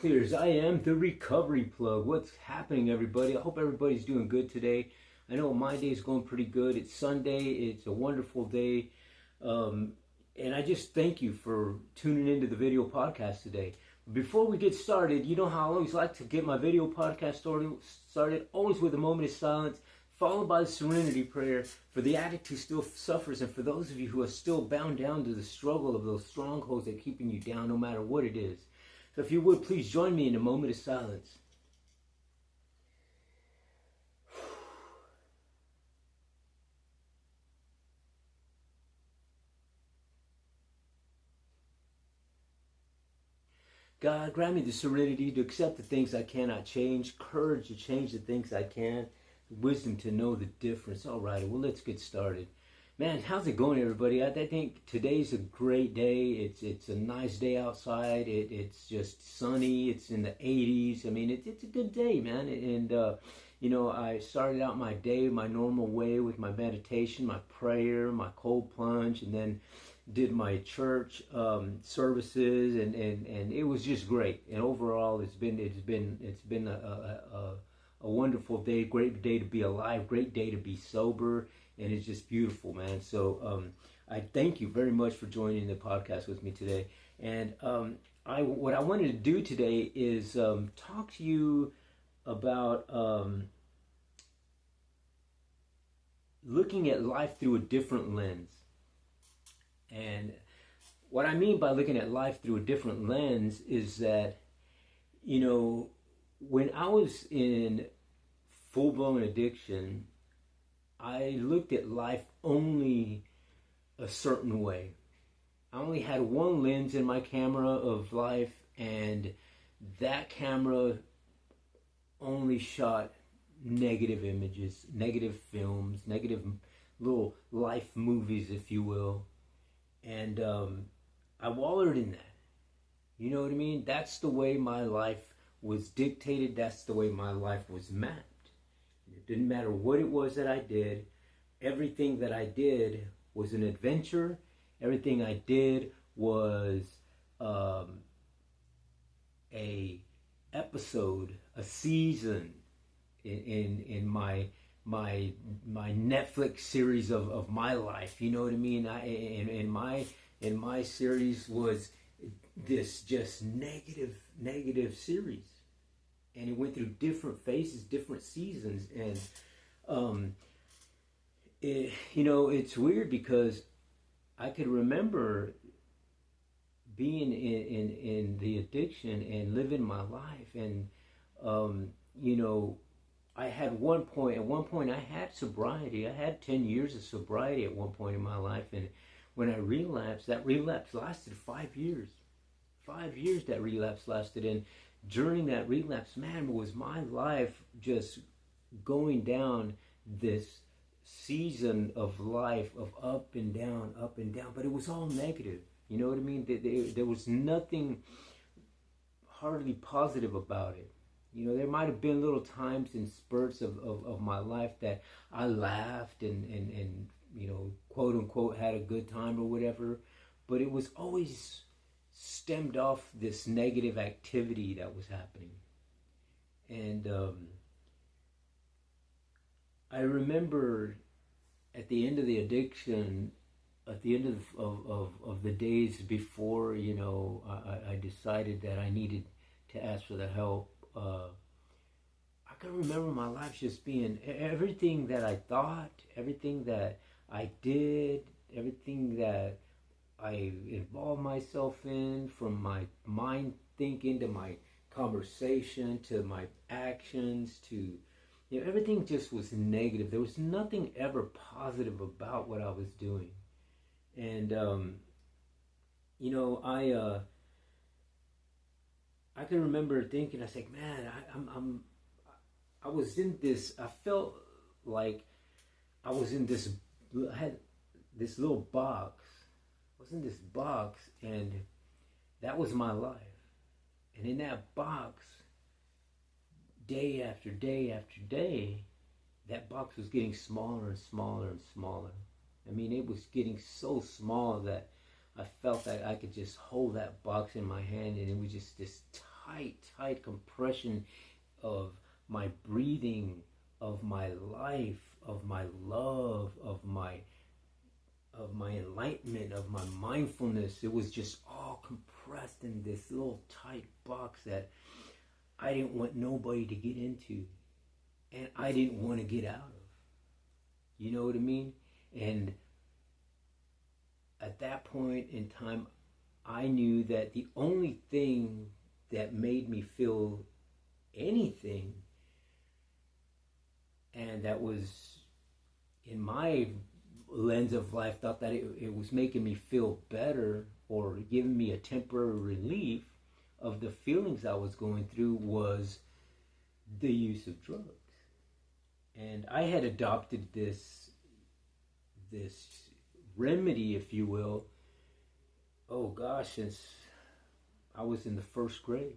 clears. I am the recovery plug. What's happening, everybody? I hope everybody's doing good today. I know my day's going pretty good. It's Sunday. It's a wonderful day. And I just thank you for tuning into the video podcast today. Before we get started, you know how I always like to get my video podcast started, always with a moment of silence, followed by the serenity prayer for the addict who still suffers, and for those of you who are still bound down to the struggle of those strongholds that are keeping you down no matter what it is. So if you would, please join me in a moment of silence. God, grant me the serenity to accept the things I cannot change, courage to change the things I can, wisdom to know the difference. All right, well, let's get started. Man, how's it going, everybody? I think today's a great day. It's a nice day outside. It's just sunny. It's in the 80s. I mean, it's a good day, man. And, I started out my day my normal way with my meditation, my prayer, my cold plunge, and then did my church services, and it was just great. And overall, it's been a wonderful day, great day to be alive, great day to be sober, and it's just beautiful, man. So I thank you very much for joining the podcast with me today. And what I wanted to do today is talk to you about looking at life through a different lens. And what I mean by looking at life through a different lens is that, when I was in full-blown addiction, I looked at life only a certain way. I only had one lens in my camera of life, and that camera only shot negative images, negative films, negative little life movies, if you will. And I wallowed in that. You know what I mean? That's the way my life was dictated. That's the way my life was mapped. It didn't matter what it was that I did. Everything that I did was an adventure. Everything I did was a episode, a season in my Netflix series of my life. You know what I mean? In my series was this just negative series, and it went through different phases, different seasons, and it's weird because I could remember being in the addiction and living my life, and I had at one point I had sobriety. I had 10 years of sobriety at one point in my life, and when I relapsed, that relapse lasted 5 years. 5 years that relapse lasted, and during that relapse, man, was my life just going down this season of life of up and down, but it was all negative. You know what I mean? There was nothing hardly positive about it. There might have been little times and spurts of my life that I laughed and quote unquote had a good time or whatever, but it was always stemmed off this negative activity that was happening. And I remember at the end of the addiction, at the end of the days before, I decided that I needed to ask for the help. I can remember my life just being everything that I thought, everything that I did, everything that I involved myself in, from my mind thinking to my conversation to my actions to, everything just was negative. There was nothing ever positive about what I was doing. And, I can remember thinking, I was like, man, I was in this, I felt like I was in this, I had this little box. I was in this box, and that was my life. And in that box, day after day after day, that box was getting smaller and smaller and smaller. I mean, it was getting so small that I felt that I could just hold that box in my hand, and it was just this tight compression of my breathing, of my life, of my love, of my enlightenment, of my mindfulness. It was just all compressed in this little tight box that I didn't want nobody to get into, and I didn't want to get out of. You know what I mean? And at that point in time, I knew that the only thing that made me feel anything, and that was in my lens of life, thought that it was making me feel better or giving me a temporary relief of the feelings I was going through, was the use of drugs. And I had adopted this remedy, if you will, oh gosh, since I was in the first grade.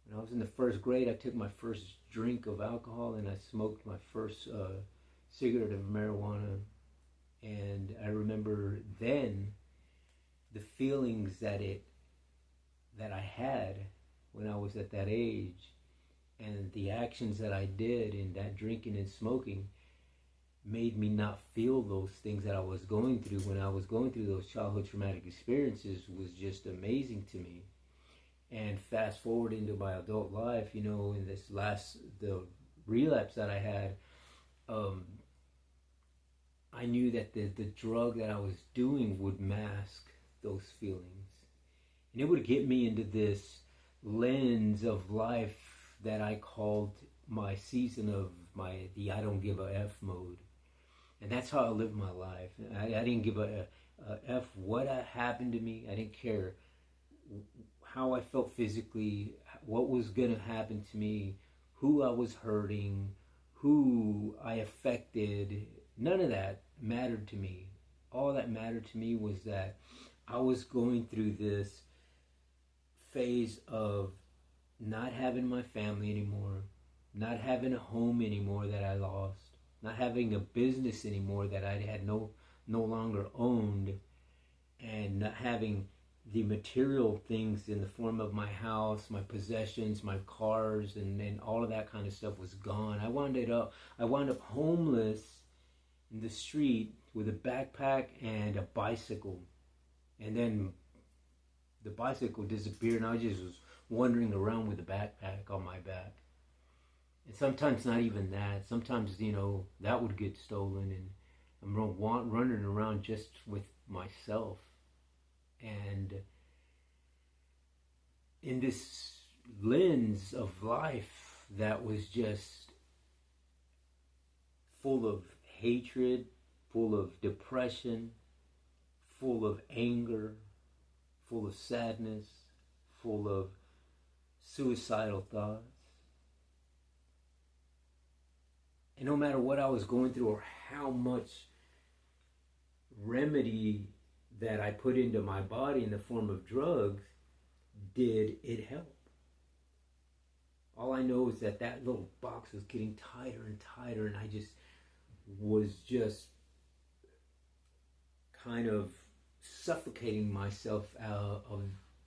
When I was in the first grade, I took my first drink of alcohol and I smoked my first cigarette of marijuana. And I remember then the feelings that I had when I was at that age, and the actions that I did in that drinking and smoking made me not feel those things that I was going through when I was going through those childhood traumatic experiences, was just amazing to me. And fast forward into my adult life, you know, in the relapse that I had, I knew that the drug that I was doing would mask those feelings. And it would get me into this lens of life that I called my season of the I don't give a F mode. And that's how I lived my life. I didn't give a F what happened to me. I didn't care how I felt physically, what was going to happen to me, who I was hurting, who I affected. None of that mattered to me. All that mattered to me was that I was going through this phase of not having my family anymore, not having a home anymore that I lost, not having a business anymore that I had no longer owned, and not having the material things in the form of my house, my possessions, my cars, and all of that kind of stuff was gone. I wound up homeless in the street with a backpack and a bicycle. And then the bicycle disappeared and I just was wandering around with a backpack on my back. And sometimes not even that. Sometimes, you know, that would get stolen and I'm running around just with myself. And in this lens of life that was just full of hatred, full of depression, full of anger, full of sadness, full of suicidal thoughts. And no matter what I was going through or how much remedy that I put into my body in the form of drugs, did it help? All I know is that that little box was getting tighter and tighter, and I just was kind of suffocating myself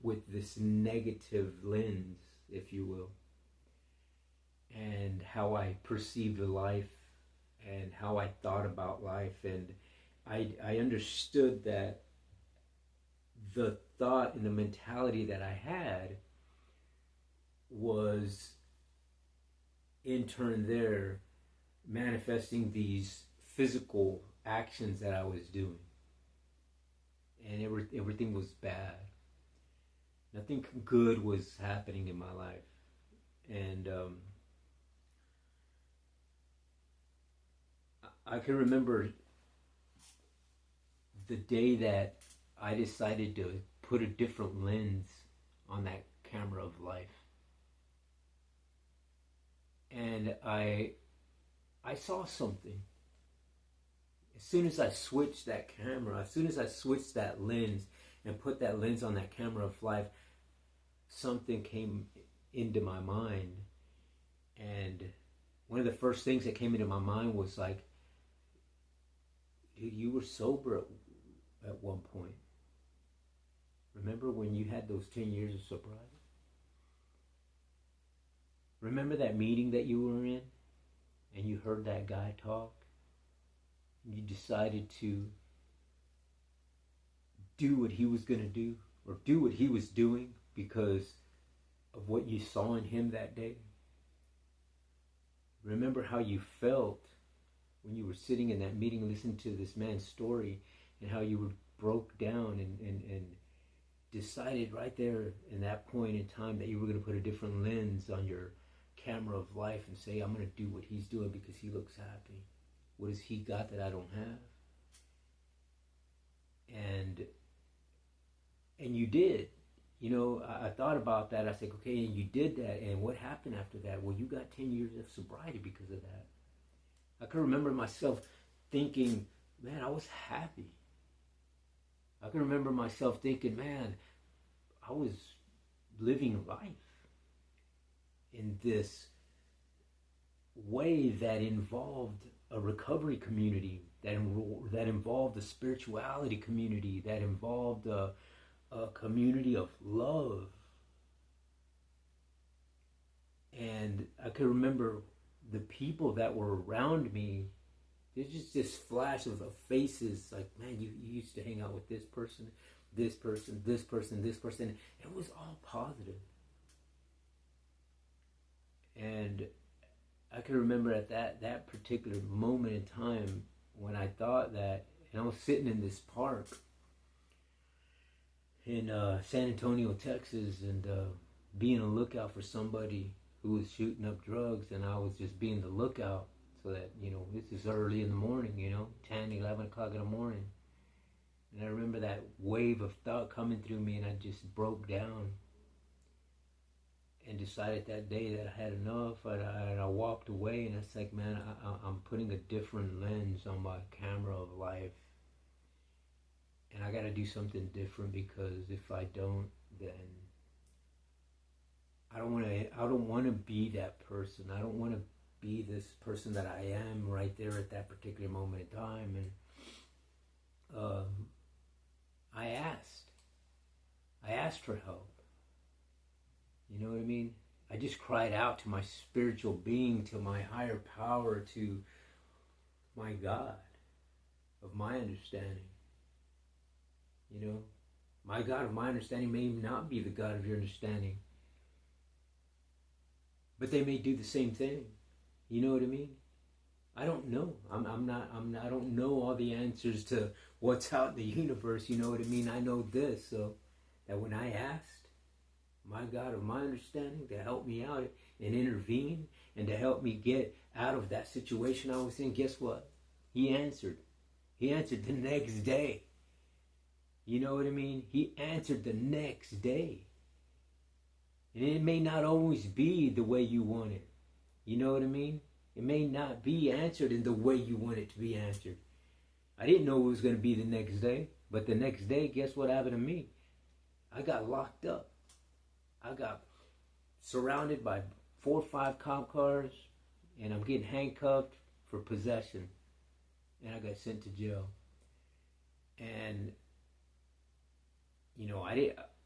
with this negative lens, if you will, and how I perceived life and how I thought about life. And I understood that the thought and the mentality that I had was in turn there manifesting these physical actions that I was doing. And everything was bad. Nothing good was happening in my life. And I can remember the day that I decided to put a different lens on that camera of life. And I saw something. As soon as I switched that camera, as soon as I switched that lens and put that lens on that camera of life, something came into my mind. And one of the first things that came into my mind was like, dude, you were sober at one point. Remember when you had those 10 years of sobriety? Remember that meeting that you were in and you heard that guy talk? You decided to do what he was going to do or do what he was doing because of what you saw in him that day? Remember how you felt when you were sitting in that meeting listening to this man's story and how you were broke down and decided right there in that point in time that you were going to put a different lens on your camera of life and say, I'm going to do what he's doing because he looks happy. What has he got that I don't have? And you did. You know, I thought about that. I said, okay, and you did that. And what happened after that? Well, you got 10 years of sobriety because of that. I can remember myself thinking, man, I was happy. I can remember myself thinking, man, I was living life in this way that involved a recovery community, that involved a spirituality community, that involved a community of love. And I can remember the people that were around me. There's just this flash of faces like, man, you used to hang out with this person, this person, this person, this person. It was all positive. And I can remember at that particular moment in time when I thought that, and I was sitting in this park in San Antonio, Texas, and being a lookout for somebody who was shooting up drugs, and I was just being the lookout so that, you know, this is early in the morning, you know, 10, 11 o'clock in the morning. And I remember that wave of thought coming through me, and I just broke down and decided that day that I had enough. And I walked away, and it's like, man, I'm putting a different lens on my camera of life. And I got to do something different, because if I don't, then I don't want to be that person. I don't want to be this person that I am right there at that particular moment in time. And I asked for help. You know what I mean? I just cried out to my spiritual being, to my higher power, to my God of my understanding. You know, my God of my understanding may not be the God of your understanding, but they may do the same thing. You know what I mean? I don't know. I don't know all the answers to what's out in the universe. You know what I mean? I know this, so that when I asked my God of my understanding to help me out and intervene and to help me get out of that situation I was in, guess what? He answered. He answered the next day. You know what I mean? He answered the next day. And it may not always be the way you want it. You know what I mean? It may not be answered in the way you want it to be answered. I didn't know it was going to be the next day. But the next day, guess what happened to me? I got locked up. I got surrounded by 4 or 5 cop cars. And I'm getting handcuffed for possession. And I got sent to jail. And, you know,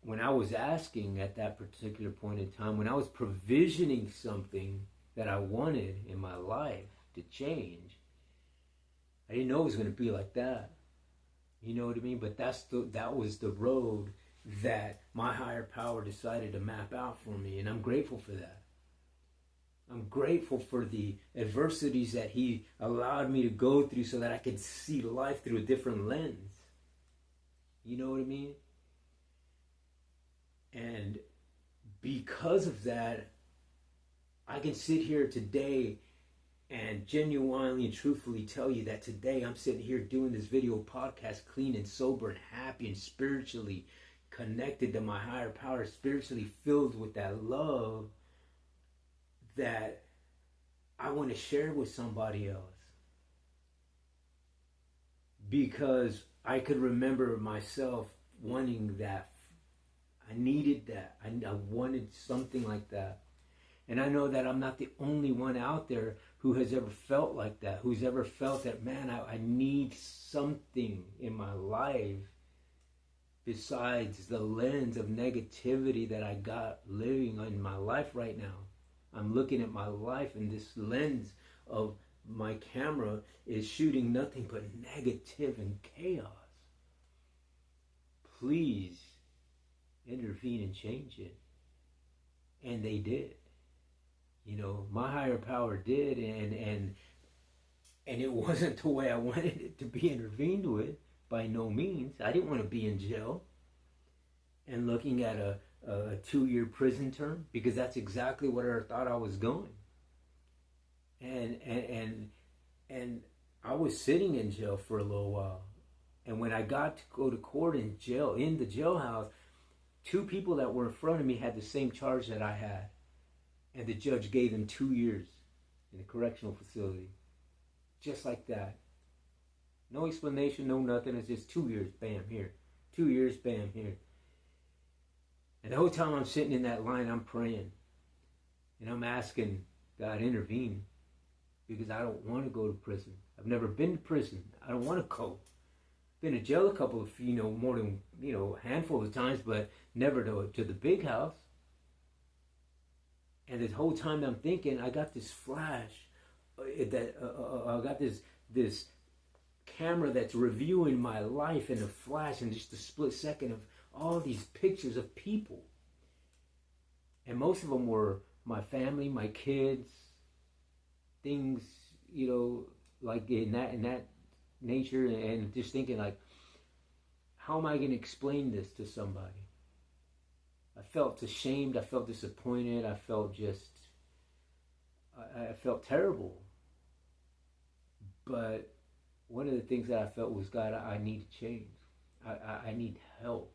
when I was asking at that particular point in time, when I was provisioning something that I wanted in my life to change, I didn't know it was going to be like that. You know what I mean? But that was the road that my higher power decided to map out for me, and I'm grateful for that. I'm grateful for the adversities that he allowed me to go through so that I could see life through a different lens. You know what I mean? And because of that, I can sit here today and genuinely and truthfully tell you that today I'm sitting here doing this video podcast clean and sober and happy and spiritually connected to my higher power, spiritually filled with that love that I want to share with somebody else. Because I could remember myself wanting that. I needed that. I wanted something like that. And I know that I'm not the only one out there who has ever felt like that, who's ever felt that, man, I need something in my life besides the lens of negativity that I got living in my life right now. I'm looking at my life, and this lens of my camera is shooting nothing but negative and chaos. Please intervene and change it. And they did. You know, my higher power did, and it wasn't the way I wanted it to be intervened with, by no means. I didn't want to be in jail and looking at a 2-year prison term, because that's exactly where I thought I was going. And I was sitting in jail for a little while. And when I got to go to court in jail, in the jailhouse, 2 people that were in front of me had the same charge that I had. And the judge gave them 2 years in a correctional facility. Just like that. No explanation, no nothing. It's just 2 years, bam, here. 2 years, bam, here. And the whole time I'm sitting in that line, I'm praying. And I'm asking God, intervene. Because I don't want to go to prison. I've never been to prison. I don't want to go. Been to jail a couple of, more than, a handful of times, but never to the big house. And this whole time I'm thinking, I got this flash, I got this camera that's reviewing my life in a flash in just a split second of all these pictures of people. And most of them were my family, my kids, things, like in that nature, and just thinking like, how am I going to explain this to somebody? I felt ashamed, I felt disappointed, I felt I felt terrible. But one of the things that I felt was, God, I need to change. I need help.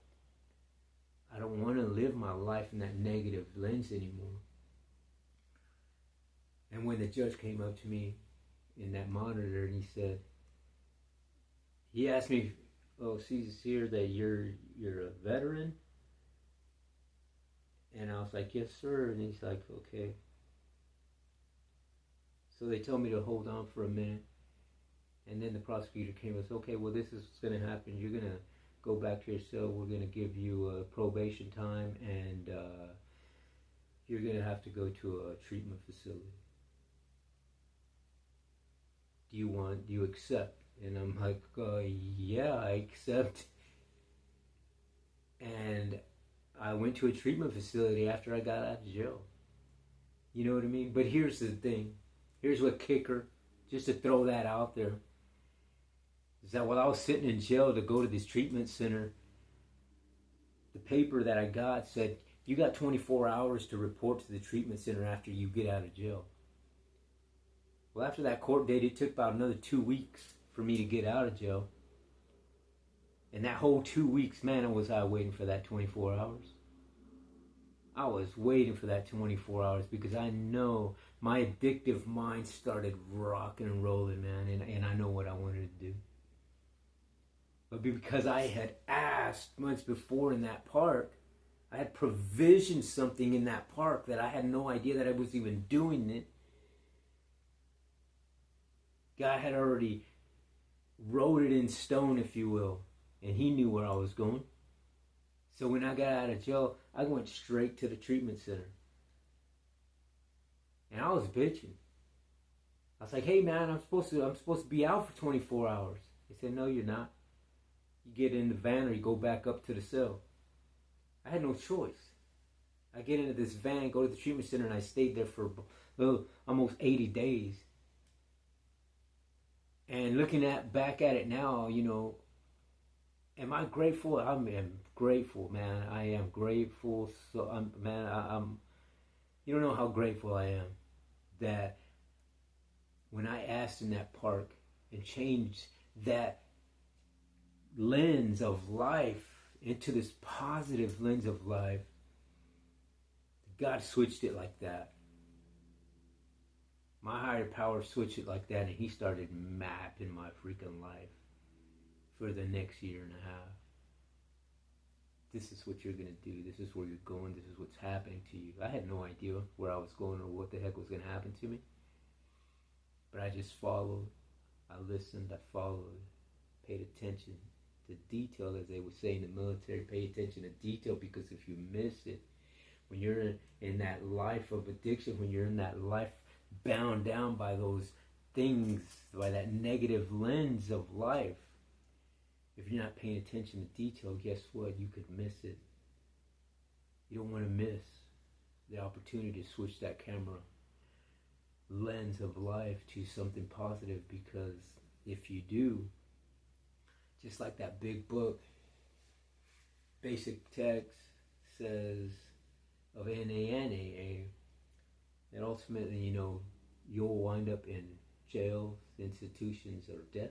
I don't want to live my life in that negative lens anymore. And when the judge came up to me in that monitor and he asked me, "Oh, sees here that you're a veteran?" And I was like, "Yes, sir." And he's like, "Okay." So they told me to hold on for a minute. And then the prosecutor came and said, "Okay, well, this is what's going to happen. You're going to go back to your cell. We're going to give you a probation time, and you're going to have to go to a treatment facility. Do you accept?" And I'm like, "Yeah, I accept." And I went to a treatment facility after I got out of jail. You know what I mean? But here's the thing. Here's what kicker, just to throw that out there, is that while I was sitting in jail to go to this treatment center, the paper that I got said, you got 24 hours to report to the treatment center after you get out of jail. Well, after that court date, it took about another 2 weeks for me to get out of jail. And that whole 2 weeks, man, was I waiting for that 24 hours. I was waiting for that 24 hours because I know my addictive mind started rocking and rolling, man, and I know what I wanted to do. But because I had asked months before in that park, I had provisioned something in that park that I had no idea that I was even doing it. God had already wrote it in stone, if you will, and he knew where I was going. So when I got out of jail, I went straight to the treatment center. And I was bitching. I was like, "Hey man, I'm supposed to be out for 24 hours. They said, "No, you're not. You get in the van or you go back up to the cell." I had no choice. I get into this van, go to the treatment center, and I stayed there for almost 80 days. And looking back at it now, am I grateful? I am grateful, man. I am grateful. So, I'm. You don't know how grateful I am that when I asked in that park and changed that lens of life into this positive lens of life, God switched it like that. My higher power switched it like that, and he started mapping my freaking life for the next year and a half. This is what you're going to do. This is where you're going. This is what's happening to you. I had no idea where I was going or what the heck was going to happen to me. But I just followed. I listened. I followed. Paid attention to detail, as they would say in the military. Pay attention to detail, because if you miss it, when you're in that life of addiction, when you're in that life bound down by those things, by that negative lens of life, if you're not paying attention to detail, guess what? You could miss it. You don't want to miss the opportunity to switch that camera lens of life to something positive, because if you do, just like that big book, Basic Text, says of NANAA, that ultimately, you'll wind up in jails, institutions, or death.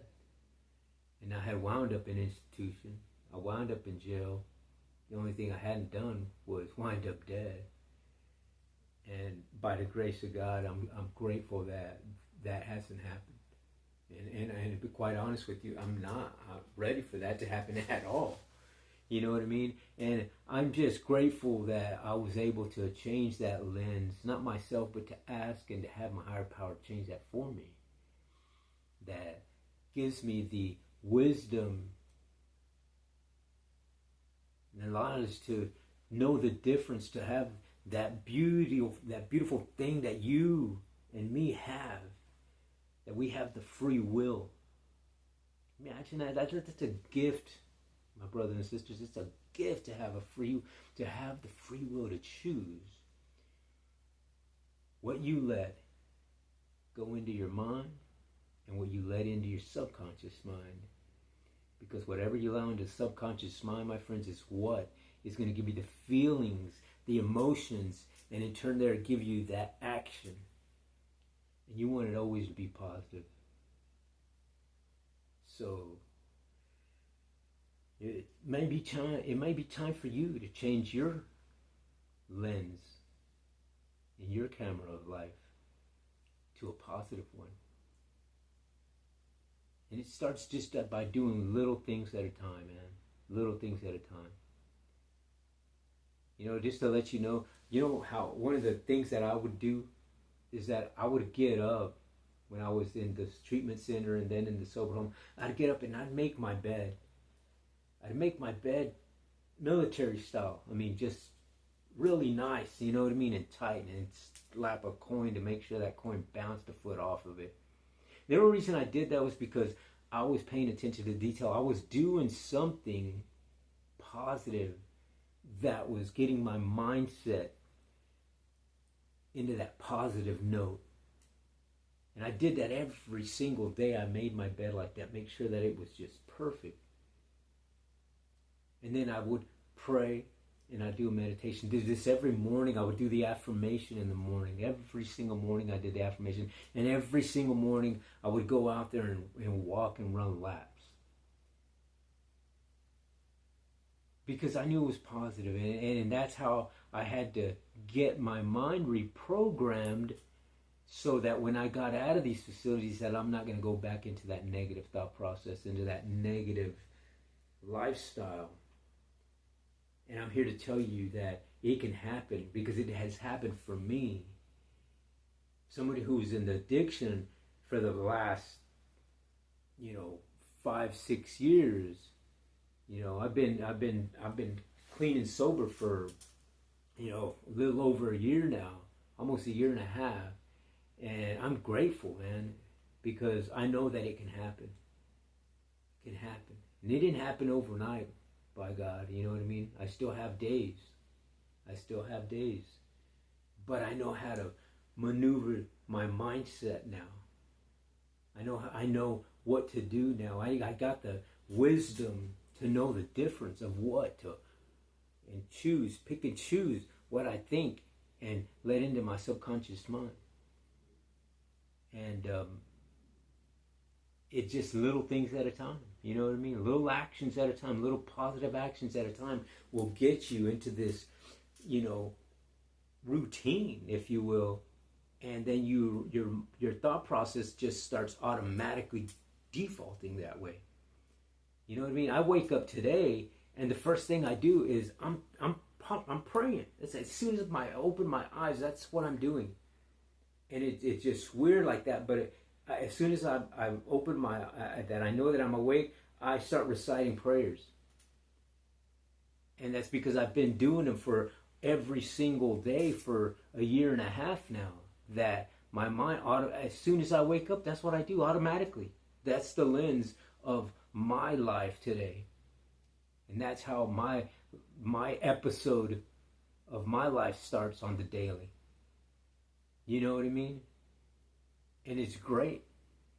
And I had wound up in institution. I wound up in jail. The only thing I hadn't done was wind up dead. And by the grace of God, I'm grateful that that hasn't happened. And to be quite honest with you, I'm not ready for that to happen at all. You know what I mean? And I'm just grateful that I was able to change that lens, not myself, but to ask and to have my higher power change that for me. That gives me the wisdom and allows us to know the difference, to have that beautiful thing that you and me have, that we have the free will. Imagine that's a gift, my brothers and sisters. It's a gift to have the free will to choose what you let go into your mind and what you let into your subconscious mind. Because whatever you allow into the subconscious mind, my friends, is what is going to give you the feelings, the emotions, and in turn there give you that action. And you want it always to be positive. So it may be time for you to change your lens in your camera of life to a positive one. And it starts just by doing little things at a time, man. Little things at a time. Just to let you know how one of the things that I would do is that I would get up when I was in the treatment center and then in the sober home. I'd get up and I'd make my bed. I'd make my bed military style. I mean, just really nice, you know what I mean, and tight, and slap a coin to make sure that coin bounced a foot off of it. The only reason I did that was because I was paying attention to detail. I was doing something positive that was getting my mindset into that positive note. And I did that every single day. I made my bed like that, make sure that it was just perfect. And then I would pray and I'd do a meditation. Did this every morning. I would do the affirmation in the morning. Every single morning I did the affirmation. And every single morning I would go out there and walk and run laps. Because I knew it was positive. And that's how I had to get my mind reprogrammed, so that when I got out of these facilities, that I'm not going to go back into that negative thought process, into that negative lifestyle. And I'm here to tell you that it can happen, because it has happened for me. Somebody who's in addiction for the last, 5-6 years. I've been clean and sober for, a little over a year now, almost a year and a half. And I'm grateful, man, because I know that it can happen. It can happen. And it didn't happen overnight. By God, you know what I mean? I still have days. But I know how to maneuver my mindset now. I know what to do now. I got the wisdom to know the difference of what to pick and choose what I think and let into my subconscious mind. And it's just little things at a time. You know what I mean? Little actions at a time, little positive actions at a time will get you into this, routine, if you will. And then your thought process just starts automatically defaulting that way. You know what I mean? I wake up today and the first thing I do is I'm praying. It's as soon as I open my eyes, that's what I'm doing. And it's just weird like that, but as soon as I open that I know that I'm awake, I start reciting prayers. And that's because I've been doing them for every single day for a year and a half now, that my mind, as soon as I wake up, that's what I do automatically. That's the lens of my life today. And that's how my episode of my life starts on the daily. You know what I mean? And it's great.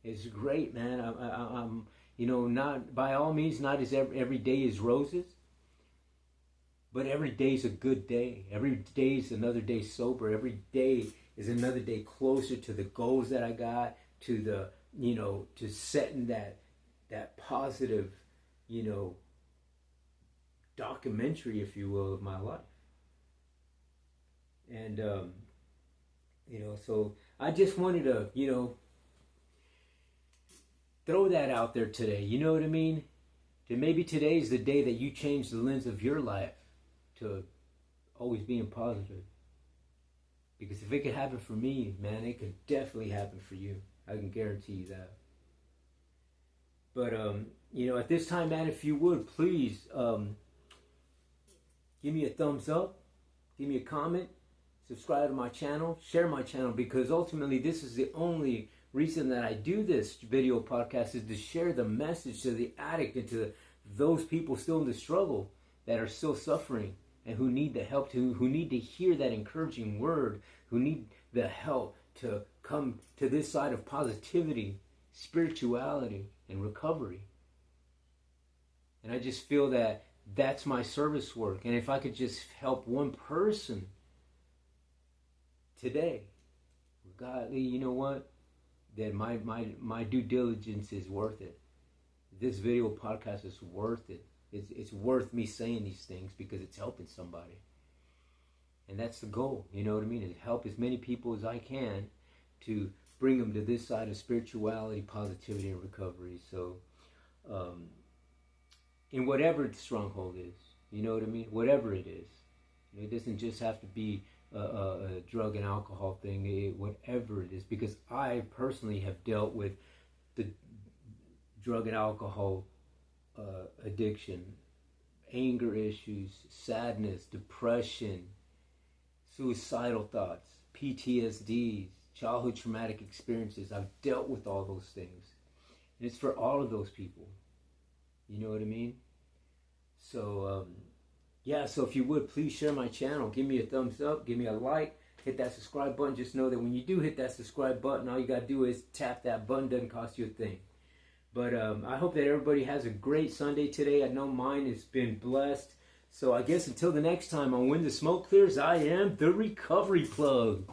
It's great, man. I'm not, by all means, not as every day is roses, but every day is a good day. Every day is another day sober. Every day is another day closer to the goals that I got, to the, to setting that positive, documentary, if you will, of my life. And, so I just wanted to, throw that out there today. You know what I mean? That maybe today is the day that you change the lens of your life to always being positive. Because if it could happen for me, man, it could definitely happen for you. I can guarantee you that. But, at this time, man, if you would, please give me a thumbs up, give me a comment, subscribe to my channel, share my channel, because ultimately this is the only reason that I do this video podcast, is to share the message to the addict and to those people still in the struggle, that are still suffering and who need the help, who need to hear that encouraging word, who need the help to come to this side of positivity, spirituality, and recovery. And I just feel that that's my service work. And if I could just help one person today, godly, you know what? Then my due diligence is worth it. This video podcast is worth it. It's worth me saying these things because it's helping somebody. And that's the goal, you know what I mean? Is help as many people as I can to bring them to this side of spirituality, positivity, and recovery. So, in whatever the stronghold is, you know what I mean? Whatever it is. It doesn't just have to be a drug and alcohol thing, whatever it is, because I personally have dealt with the drug and alcohol addiction, anger issues, sadness, depression, suicidal thoughts, PTSDs, childhood traumatic experiences. I've dealt with all those things, and it's for all of those people. You know what I mean? So, so if you would, please share my channel. Give me a thumbs up. Give me a like. Hit that subscribe button. Just know that when you do hit that subscribe button, all you got to do is tap that button. Doesn't cost you a thing. But I hope that everybody has a great Sunday today. I know mine has been blessed. So I guess until the next time on When the Smoke Clears, I am the Recovery Plug.